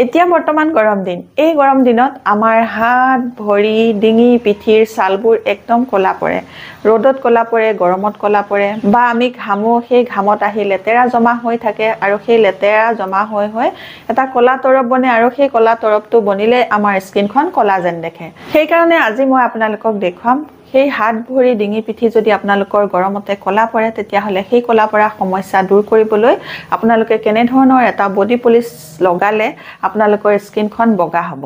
এতিয়া বৰ্তমান গৰম দিন এই গৰম দিনত আমাৰ হাত ভৰি ডিঙি পিঠিৰ ছালবোৰ একদম কলা পৰে ৰ'দত কলা পৰে গৰমত কলা পৰে বা আমি ঘামো সেই ঘামত আহি লেতেৰা জমা হৈ থাকে আৰু সেই লেতেৰা জমা হৈ এটা কলা তৰপ বনে আৰু সেই কলা তৰপটো বনিলে আমাৰ স্কিনখন কলা যেন দেখে সেই কাৰণে আজি মই আপোনালোকক দেখুৱাম সেই হাত ভৰি ডিঙি পিঠি যদি আপোনালোকৰ গৰমতে কলা পৰে তেতিয়া হলে সেই কলা পৰা সমস্যা দূৰ কৰিবলৈ আপোনালোকে কেনে ধৰণৰ এটা বডি পলিশ লগালে আপোনালোকৰ স্কিনখন বগা হ'ব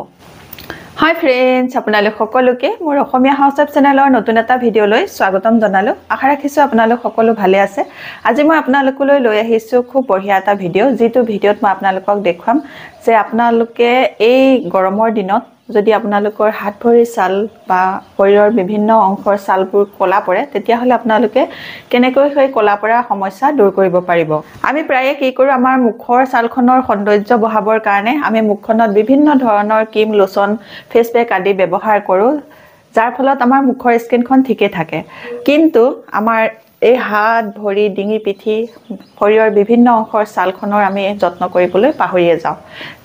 হাই ফ্ৰেন্ডছ আপোনালোক সকলোকে মোৰ অসমীয়া হাউস ৱাইফ চেনেলৰ নতুন এটা ভিডিঅলৈ স্বাগতম জনালো আশা ৰাখিছো আপোনালোক সকলো ভালে আছে আজি মই আপোনালোকলৈ লৈ আহিছো খুব বঢ়িয়া এটা ভিডিঅ' যেটো ভিডিঅ'ত মই আপোনালোকক দেখুৱাম যে আপোনালোকে এই গৰমৰ দিনত যদি আপোনালোকৰ হাত ভৰি ছাল বা শৰীৰৰ বিভিন্ন অংশৰ ছালবোৰ কলা পৰে তেতিয়া হলে আপোনালোকে কেনেকৈ হৈ কলা পৰা সমস্যা দূৰ কৰিব পাৰিব আমি প্ৰায়ে কি কৰো আমাৰ মুখৰ ছালখনৰ সৌন্দৰ্য বঢ়াবৰ কাৰণে আমি মুখখনত বিভিন্ন ধৰণৰ ক্ৰীম লোচন ফেস পেক আদি ব্যৱহাৰ কৰো যাৰ ফলত আমাৰ মুখৰ স্কিনখন ঠিকে থাকে কিন্তু আমাৰ এই হাত ভৰি ডিঙি পিঠি শৰীৰৰ বিভিন্ন অংশৰ ছালখনৰ আমি যত্ন কৰিবলৈ পাহৰিয়ে যাওঁ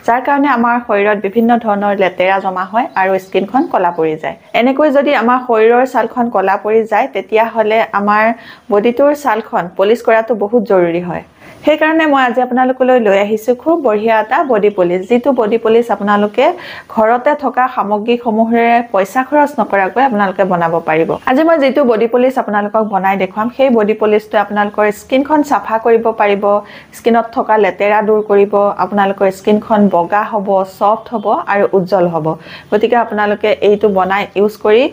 যাৰ কাৰণে আমাৰ শৰীৰত বিভিন্ন ধৰণৰ লেতেৰা জমা হয় আৰু স্কিনখন কলা পৰি যায় এনেকৈ যদি আমাৰ শৰীৰৰ ছালখন কলা পৰি যায় তেতিয়া হলে আমাৰ বডিটোৰ ছালখন পলিশ কৰাটো বহুত জৰুৰী হয় সেই কাৰণে মই আজি আপোনালোকলৈ লৈ আহিছো খুব বঢ়িয়া এটা বডি পলিশ যেটো বডি পলিশ আপোনালোকে ঘৰতে থকা সামগ্ৰীসমূহৰে পইচা খৰচ নকৰাকৈ আপোনালোকে বনাব পাৰিব আজি মই যেটো বডি পলিশ আপোনালোকক বনাই দেখুৱাম সেই বডি পলিশটো আপোনালোকৰ স্কিনখন সাফা কৰিব পাৰিব স্কিনত থকা লেতেৰা দূৰ কৰিব আপোনালোকৰ স্কিনখন বগা হ'ব সফট হ'ব আৰু উজ্জ্বল হ'ব গতিকে আপোনালোকে এইটো বনাই ইউজ কৰি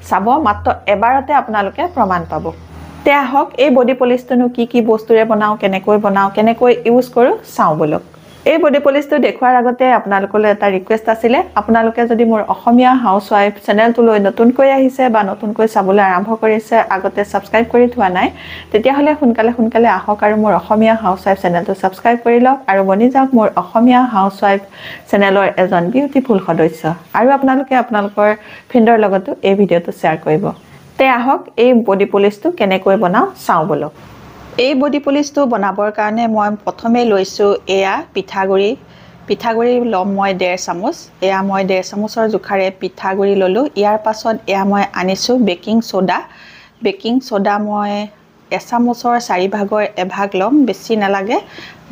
চাব মাত্ৰ এবাৰতে আপোনালোকে প্ৰমাণ পাব তে হক এই বডি পলিশটো কি বস্তুৰে কেনেকৈ ইউজ কৰো চাও বলক এই বডি পলিশটো দেখুৱাৰ আগতে আপোনালোকলৈ এটা ৰিকুৱেষ্ট আছিল আপোনালোকে যদি মোৰ অসমীয়া হাউস ৱাইফ চেনেলটোলৈ নতুনকৈ আহিছে বা নতুনকৈ চাবলৈ আৰম্ভ কৰিছে আগতে সাবস্ক্ৰাইব কৰি থোৱা নাই তেতিয়া হলে সোনকালে আহক আৰু মোৰ অসমীয়া হাউস ৱাইফ চেনেলটো সাবস্ক্ৰাইব কৰি লওক আৰু বনি যাওক মোৰ অসমীয়া হাউস ৱাইফ চেনেলৰ এজন বিউটিফুল সদস্য আৰু আপোনালোকে আপোনালোকৰ ফ্ৰেণ্ডৰ লগতো এই ভিডিঅটো শ্বেয়াৰ কৰিব তে আহক এই বডি পলিশটো কেনেকৈ বনাও চাও বলক এই বডি পলিশটো বনাবৰ কাৰণে মই প্ৰথমে লৈছো এয়া পিঠাগুৰি লম মই 1.5 চামুচ এয়া মই 1.5 চামুচৰ জুখাৰে পিঠাগুৰি ললো ইয়াৰ পাছত এয়া মই আনিছো বেকিং সোডা মই 1 চামুচৰ 4 ভাগৰ এভাগ লম বেছি নালাগে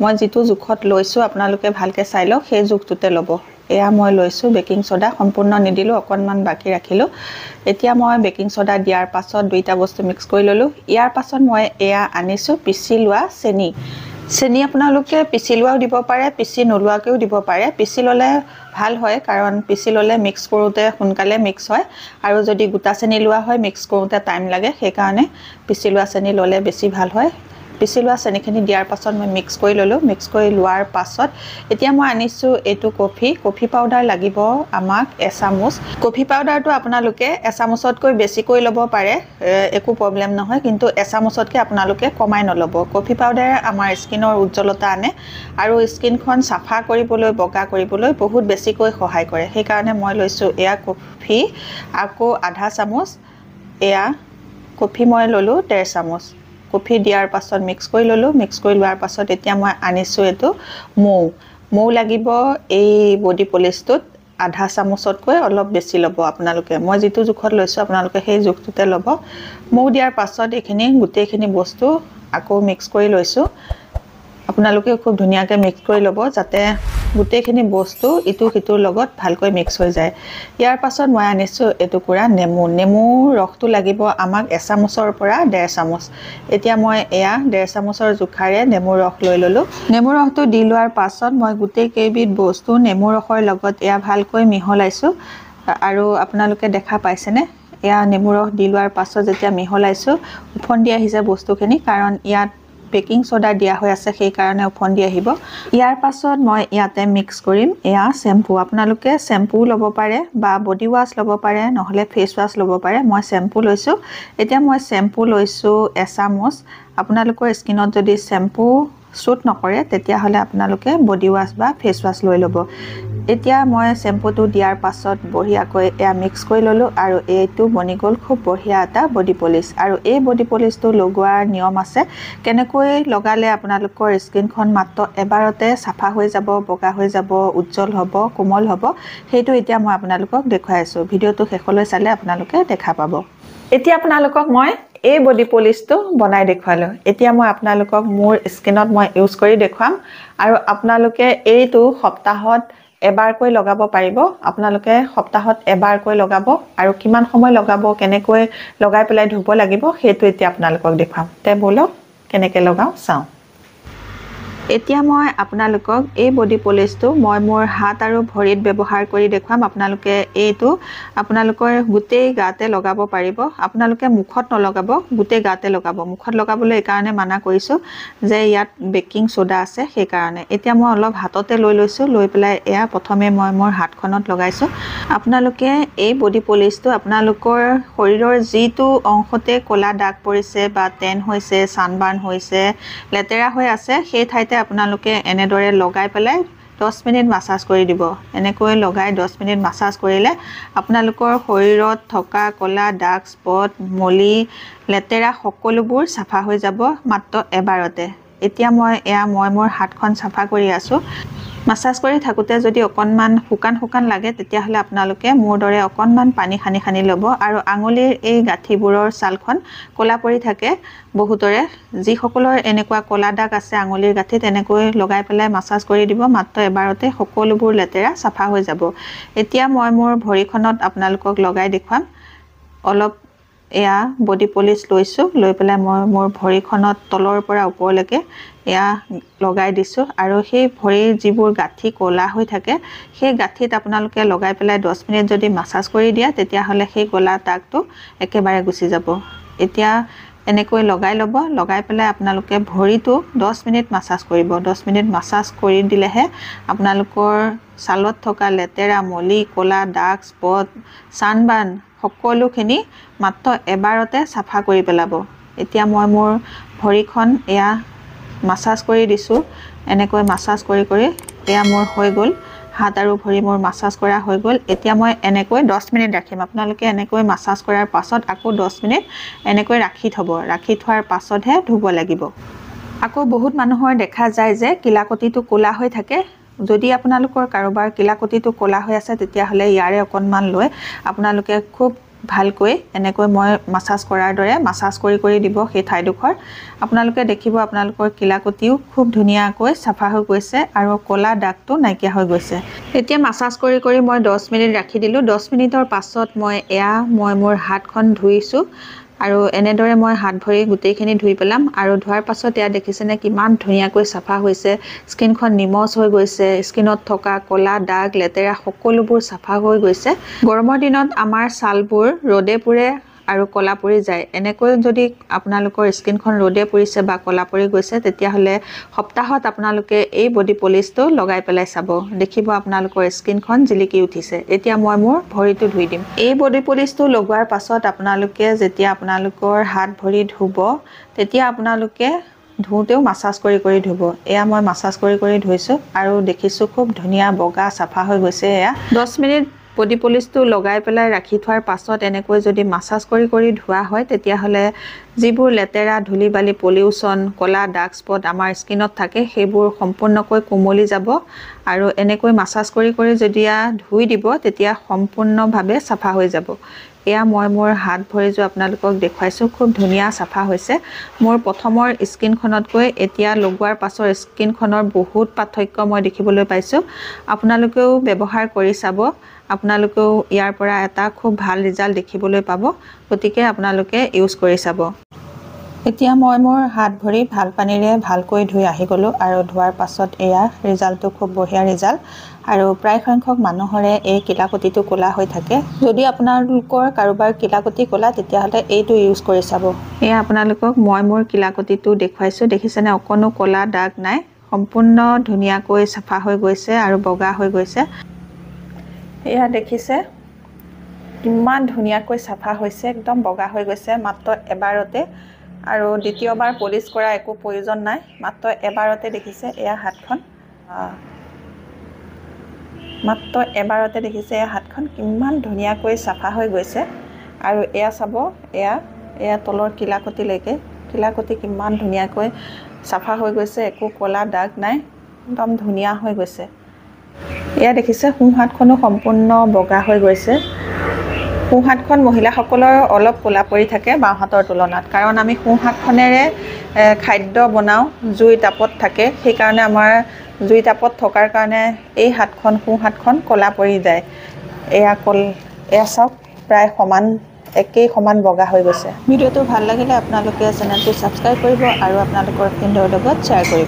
মই যেটো জুখত লৈছো আপোনালোকে ভালকে চাই লওক সেই জুখটোতে লব এয়া মই লৈছো বেকিং সোডা সম্পূৰ্ণ নিদিলো অকনমান বাকি ৰাখিলো এতিয়া মই বেকিং সোডা দিয়াৰ পাছত দুইটা বস্তু মিক্স কৰি ললো ইয়াৰ পাছত মই এয়া আনিছো পিচি লোৱা চেনি আপোনালোকে পিচি লোৱাও দিব পাৰে পিচি নলোৱাকেও দিব পাৰে পিচি ললে ভাল হয় কাৰণ পিচি ললে মিক্স কৰোতে সোনকালে মিক্স হয় আৰু যদি গোটা চেনি লোৱা হয় মিক্স কৰোতে টাইম লাগে সেই কাৰণে পিচি লোৱা চেনি ললে বেছি ভাল হয় পিচি লোৱা চেনিখিনি দিয়াৰ পাছত মই মিক্স কৰি ললো মিক্স কৰি লোৱাৰ পাছত এতিয়া মই আনিছো এটো কফি পাউডাৰ লাগিব আমাক 1 চামুচ কফি পাউডাৰটো আপোনালোকে 1 চামুচতকৈ বেছিকৈ ল'ব পাৰে একো প্ৰবলেম নহয় কিন্তু 1 চামুচতকৈ আপোনালোকে কমাই নলব কফি পাউডাৰে আমাৰ স্কিনৰ উজ্জ্বলতা আনে আৰু স্কিনখন সাফা কৰিবলৈ বগা কৰিবলৈ বহুত বেছিকৈ সহায় কৰে সেই কাৰণে মই লৈছো এয়া কফি আকৌ আধা চামুচ এয়া কফি মই ললো 1.5 চামুচ কফি দিয়াৰ পাছত মিক্স কৰি ললো মিক্স কৰি লোৱাৰ পাছত এতিয়া মই আনিছো এটো মৌ লাগিব এই বডি পলিশটোত আধা চামুচতকৈ অলপ বেছি লব আপোনালোকে মই যেটো জুখত লৈছো আপোনালোকে সেই জুখটোতে লব মৌ দিয়াৰ পাছত এখিনি গুটেখিনি বস্তু আকৌ মিক্স কৰি লৈছো আপোনালোকে খুব ধুনিয়াকে মিক্স কৰি লব যাতে গুটেখিনি বস্তু ইটো হিটোৰ লগত ভালকৈ মিক্স হৈ যায় ইয়াৰ পাছত মই আনিছো এটুকুৰা নেমু ৰসটো লাগিব আমাক 1 চামুচৰ পৰা 1.5 চামুচ এতিয়া মই এয়া 1.5 চামুচৰ জুখাৰে নেমু ৰস লৈ ললো নেমু ৰসটো দি লোৱাৰ পাছত মই গুটে কেইবিধ বস্তু নেমু ৰসৰ লগত এয়া ভালকৈ মিহলাইছো আৰু আপোনালোকে দেখা পাইছেনে এয়া নেমু ৰস দি লোৱাৰ পাছত যেতিয়া মিহলাইছো উফন্দি আহিছে বস্তুখিনি কাৰণ ইয়াত বেকিং সোডা দিয়া হৈ আছে সেই কাৰণে উফন্দি আহিব ইয়াৰ পাছত মই ইয়াতে মিক্স কৰিম এয়া শ্যাম্পু আপোনালোকে শ্যাম্পু লব পাৰে বা বডি ওয়াশ লব পাৰে নহলে ফেস ওয়াশ লব পাৰে মই শ্যাম্পু লৈছো এতিয়া মই শ্যাম্পু লৈছো 1 চামুচ আপোনালোকৰ স্কিনত যদি শ্যাম্পু সুট নকৰে তেতিয়া হলে আপোনালোকে বডি ওয়াশ বা ফেস ওয়াশ লৈ লব এতিয়া মই শ্যাম্পুটো দিয়াৰ পাছত বঢ়িয়াকৈ এয়া মিক্স কৰি ল'লোঁ আৰু এইটো বনি গ'ল খুব বঢ়িয়া এটা বডি পলিচ। আৰু এই বডি পলিচটো লগোৱাৰ নিয়ম আছে, কেনেকৈ লগালে আপোনালোকৰ স্কিনখন মাত্ৰ এবাৰতে চাফা হৈ যাব, বগা হৈ যাব, উজ্জ্বল হ'ব, কোমল হ'ব, সেইটো এতিয়া মই আপোনালোকক দেখুৱাই আছোঁ। ভিডিঅ'টো শেষলৈ চালে আপোনালোকে দেখা পাব। এতিয়া আপোনালোকক মই এই বডি পলিচটো বনাই দেখুৱালোঁ। এতিয়া মই আপোনালোকক মোৰ স্কিনত মই ইউজ কৰি দেখুৱাম আৰু আপোনালোকে এইটো সপ্তাহত এবাৰকৈ লগাব পাৰিব। আপোনালোকে সপ্তাহত এবাৰকৈ লগাব আৰু কিমান সময় লগাব, কেনেকৈ লগাই পেলাই ধুব লাগিব, সেইটো এতিয়া আপোনালোকক দেখুৱাম। তে ব'লক কেনেকৈ লগাওঁ চাওঁ। এতিয়া মই আপোনালোকক এই বডি পলিচটো মই মোৰ হাত আৰু ভৰিত ব্যৱহাৰ কৰি দেখুৱাম। আপোনালোকে এইটো আপোনালোকৰ গোটেই গাতে লগাব পাৰিব। আপোনালোকে মুখত নলগাব, গোটেই গাতে লগাব। মুখত লগাবলৈ এইকাৰণে মানা কৰিছোঁ যে ইয়াত বেকিং সোডা আছে, সেইকাৰণে। এতিয়া মই অলপ হাততে লৈ লৈছোঁ, লৈ পেলাই এয়া প্ৰথমে মই মোৰ হাতখনত লগাইছোঁ। আপোনালোকে এই বডি পলিচটো আপোনালোকৰ শৰীৰৰ যিটো অংশতে ক'লা দাগ পৰিছে বা টেন হৈছে, ছানবাৰ্ণ হৈছে, লেতেৰা হৈ আছে, সেই ঠাইতে আপোনালোকে এনেদৰে লগাই পেলাই 10 মিনিট মাছাজ কৰি দিব। এনেকৈ লগাই 10 মিনিট মাছাজ কৰিলে আপোনালোকৰ শৰীৰত থকা ক'লা দাগ, স্পট, মলি, লেতেৰা সকলোবোৰ চাফা হৈ যাব মাত্ৰ এবাৰতে। এতিয়া মই মোৰ হাতখন চাফা কৰি আছোঁ। মাছাজ কৰি থাকোঁতে যদি অকণমান শুকান লাগে, তেতিয়াহ'লে আপোনালোকে মোৰ দৰে অকণমান পানী সানি ল'ব আৰু আঙুলিৰ এই গাঁঠিবোৰৰ ছালখন ক'লা পৰি থাকে বহুতৰে। যিসকলৰ এনেকুৱা ক'লা দাগ আছে আঙুলিৰ গাঁঠিত, এনেকৈ লগাই পেলাই মাছাজ কৰি দিব। মাত্ৰ এবাৰতে সকলোবোৰ লেতেৰা চাফা হৈ যাব। এতিয়া মই মোৰ ভৰিখনত আপোনালোকক লগাই দেখুৱাম। অলপ এয়া বডি পলিচ লৈছোঁ, লৈ পেলাই মই মোৰ ভৰিখনত তলৰ পৰা ওপৰলৈকে এয়া লগাই দিছোঁ আৰু সেই ভৰিৰ যিবোৰ গাঁঠি ক'লা হৈ থাকে, সেই গাঁঠিত আপোনালোকে লগাই পেলাই 10 মিনিট যদি মাছাজ কৰি দিয়ে, তেতিয়াহ'লে সেই ক'লা দাগটো একেবাৰে গুচি যাব। এতিয়া এনেকৈ লগাই ল'ব, লগাই পেলাই আপোনালোকে ভৰিটো 10 মিনিট মাছাজ কৰিব। 10 মিনিট মাছাজ কৰি দিলেহে আপোনালোকৰ ছালত থকা লেতেৰা, মলি, ক'লা দাগ, স্পট, ছানবাৰ্ণ সকলোখিনি মাত্ৰ এবাৰতে চাফা কৰি পেলাব। এতিয়া মই মোৰ ভৰিখন এয়া মাছাজ কৰি দিছোঁ। এনেকৈ মাছাজ কৰি এয়া মোৰ হৈ গ'ল। হাত আৰু ভৰি মোৰ মাছাজ কৰা হৈ গ'ল। এতিয়া মই এনেকৈ 10 মিনিট ৰাখিম। আপোনালোকে এনেকৈ মাছাজ কৰাৰ পাছত আকৌ 10 মিনিট এনেকৈ ৰাখি থ'ব। ৰাখি থোৱাৰ পাছতহে ধুব লাগিব। আকৌ বহুত মানুহৰ দেখা যায় যে কিলাকতিটো ক'লা হৈ থাকে। যদি আপোনালোকৰ কাৰোবাৰ কিলাকতিটো ক'লা হৈ আছে, তেতিয়াহ'লে ইয়াৰে অকণমান লৈ আপোনালোকে খুব ভালকৈ এনেকৈ মই মাছাজ কৰাৰ দৰে মাছাজ কৰি দিব সেই ঠাইডোখৰ। আপোনালোকে দেখিব আপোনালোকৰ কিলাকতিও খুব ধুনীয়াকৈ চাফা হৈ গৈছে আৰু ক'লা দাগটো নাইকিয়া হৈ গৈছে। এতিয়া মাছাজ কৰি মই 10 মিনিট ৰাখি দিলোঁ। 10 মিনিটৰ পাছত মই মোৰ হাতখন ধুইছোঁ আৰু এনেদৰে মই হাত ভৰি গোটেইখিনি ধুই পেলাম। আৰু ধোৱাৰ পাছত এয়া দেখিছেনে কিমান ধুনীয়াকৈ চাফা হৈছে। স্কিনখন নিমজ হৈ গৈছে, স্কিনত থকা ক'লা দাগ, লেতেৰা সকলোবোৰ চাফা হৈ গৈছে। গৰমৰ দিনত আমাৰ ছালবোৰ ৰ'দে পুৰে আৰু ক'লা পৰি যায়। এনেকৈ যদি আপোনালোকৰ স্কিনখন ৰ'দে পৰিছে বা ক'লা পৰি গৈছে, তেতিয়াহ'লে সপ্তাহত আপোনালোকে এই বডি পলিচটো লগাই পেলাই চাব। দেখিব আপোনালোকৰ স্কিনখন জিলিকি উঠিছে। এতিয়া মই মোৰ ভৰিটো ধুই দিম। এই বডি পলিচটো লগোৱাৰ পাছত আপোনালোকে যেতিয়া আপোনালোকৰ হাত ভৰি ধুব, তেতিয়া আপোনালোকে ধুওঁতেও মাছাজ কৰি ধুব। এয়া মই মাছাজ কৰি ধুইছোঁ আৰু দেখিছোঁ খুব ধুনীয়া বগা চাফা হৈ গৈছে। এয়া 10 মিনিট বডি পলিচটো লগাই পেলাই ৰাখি থোৱাৰ পাছত এনেকৈ যদি মাছাজ কৰি ধোৱা হয়, তেতিয়াহ'লে যিবোৰ লেতেৰা, ধূলি বালি, পলিউশ্যন, ক'লা ডাৰ্ক স্পট আমাৰ স্কিনত থাকে, সেইবোৰ সম্পূৰ্ণকৈ কোমলি যাব। আৰু এনেকৈ মাছাজ কৰি যদি ধুই দিব, তেতিয়া সম্পূৰ্ণভাৱে চাফা হৈ যাব। এয়া মই মোৰ হাত ভৰিযোৰ আপোনালোকক দেখুৱাইছোঁ, খুব ধুনীয়া চাফা হৈছে। মোৰ প্ৰথমৰ স্কিনখনতকৈ এতিয়া লগোৱাৰ পাছৰ স্কিনখনৰ বহুত পাৰ্থক্য মই দেখিবলৈ পাইছোঁ। আপোনালোকেও ব্যৱহাৰ কৰি চাব। আপোনালোকেও ইয়াৰ পৰা এটা খুব ভাল ৰিজাল্ট দেখিবলৈ পাব। গতিকে আপোনালোকে ইউজ কৰি চাব। এতিয়া মই মোৰ হাত ভৰি ভাল পানীৰে ভালকৈ ধুই আহি গ'লোঁ আৰু ধোৱাৰ পাছত এয়া ৰিজাল্টটো খুব বঢ়িয়া ৰিজাল্ট। আৰু প্ৰায় সংখ্যক মানুহৰে এই কিলাকতিটো ক'লা হৈ থাকে। যদি আপোনালোকৰ কাৰোবাৰ কিলাকতি ক'লা, তেতিয়াহ'লে এইটো ইউজ কৰি চাব। এয়া আপোনালোকক মই মোৰ কিলাকতিটো দেখুৱাইছোঁ। দেখিছেনে অকণো ক'লা দাগ নাই, সম্পূৰ্ণ ধুনীয়াকৈ চাফা হৈ গৈছে আৰু বগা হৈ গৈছে। এয়া দেখিছে কিমান ধুনীয়াকৈ চাফা হৈছে, একদম বগা হৈ গৈছে মাত্ৰ এবাৰতে। আৰু দ্বিতীয়বাৰ পলিচ কৰা একো প্ৰয়োজন নাই, মাত্ৰ এবাৰতে দেখিছে। এয়া হাতখন মাত্ৰ এবাৰতে দেখিছে হাতখন কিমান ধুনীয়াকৈ চাফা হৈ গৈছে আৰু এয়া চাব এয়া তলৰ কিলাকতিলৈকে কিলাকতি কিমান ধুনীয়াকৈ চাফা হৈ গৈছে একো ক'লা দাগ নাই একদম ধুনীয়া হৈ গৈছে এয়া দেখিছে সোঁহাতখনো সম্পূৰ্ণ বগা হৈ গৈছে সোঁহাতখন মহিলাসকলৰ অলপ ক'লা পৰি থাকে বাওঁহাতৰ তুলনাত কাৰণ আমি সোঁহাতখনেৰে খাদ্য বনাওঁ জুই তাপত থাকে সেইকাৰণে আমাৰ জুই তাপত থকাৰ কাৰণে এই হাতখন সোঁহাতখন ক'লা পৰি যায় এয়া চাওক প্ৰায় একেই সমান বগা হৈ গৈছে ভিডিঅ'টো ভাল লাগিলে আপোনালোকে চেনেলটো ছাবস্ক্ৰাইব কৰিব আৰু আপোনালোকৰ ফ্ৰেণ্ডৰ লগত শ্বেয়াৰ কৰিব